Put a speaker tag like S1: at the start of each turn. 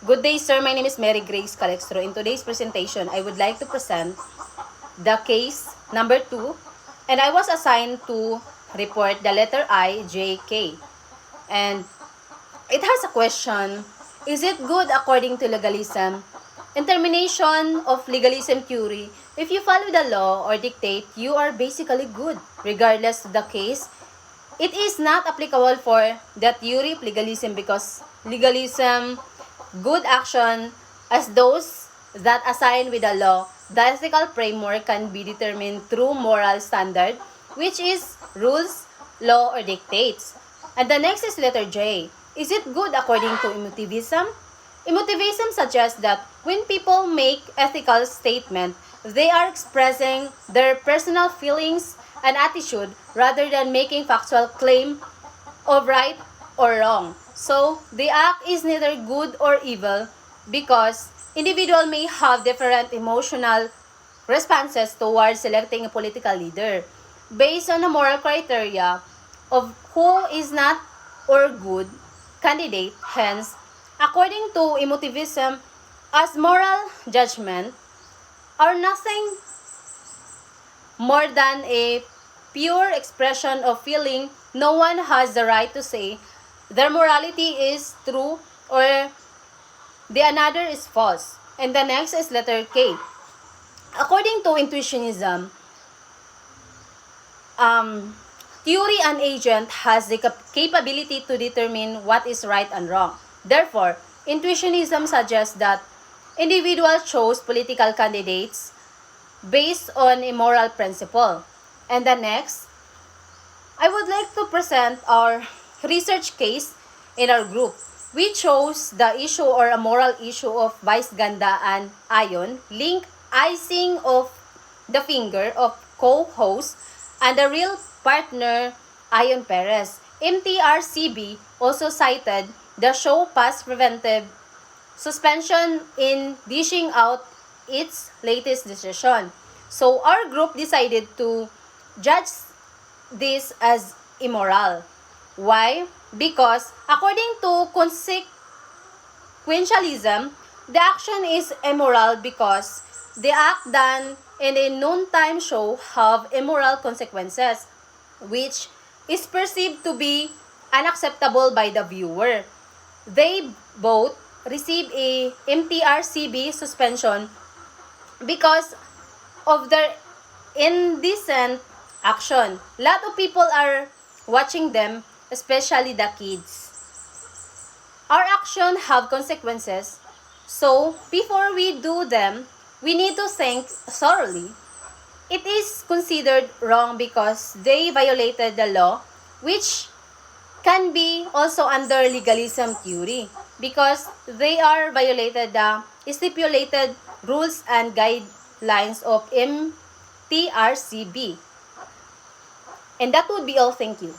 S1: Good day, sir. My name is Mary Grace Calextro. In today's presentation, I would like to present the case number 2, and I was assigned to report the letter I, J, K. And it has a question: is it good according to legalism? In termination of legalism theory, if you follow the law or dictate, you are basically good, regardless of the case. It is not applicable for the theory of legalism because legalism, good action, as those that assign with the law, the ethical framework can be determined through moral standard, which is rules, law, or dictates. And the next is letter J. Is it good according to emotivism? Emotivism suggests that when people make ethical statement, they are expressing their personal feelings and attitude rather than making factual claim of right or wrong. So, the act is neither good or evil because individual may have different emotional responses towards selecting a political leader based on the moral criteria of who is not or good candidate. Hence, according to emotivism, as moral judgment are nothing more than a pure expression of feeling. No one has the right to say their morality is true or the another is false. And the next is letter K. According to intuitionism, theory an agent has the capability to determine what is right and wrong. Therefore, intuitionism suggests that individuals chose political candidates based on a moral principle. And the next, I would like to present our research case in our group. We chose the issue or a moral issue of vice ganda and ion, link icing of the finger of co-host and the real partner Ion Perez. MTRCB also cited the show past preventive suspension in dishing out its latest decision. So our group decided to judge this as immoral. Why? Because according to consequentialism, the action is immoral because the act done in a noontime show have immoral consequences, which is perceived to be unacceptable by the viewer. They both receive a MTRCB suspension because of their indecent action. Lot of people are watching them, especially the kids. Our action have consequences, so before we do them, we need to think thoroughly. It is considered wrong because they violated the law, which can be also under legalism theory because they are violated the stipulated rules and guidelines of MTRCB. And that would be all. Thank you.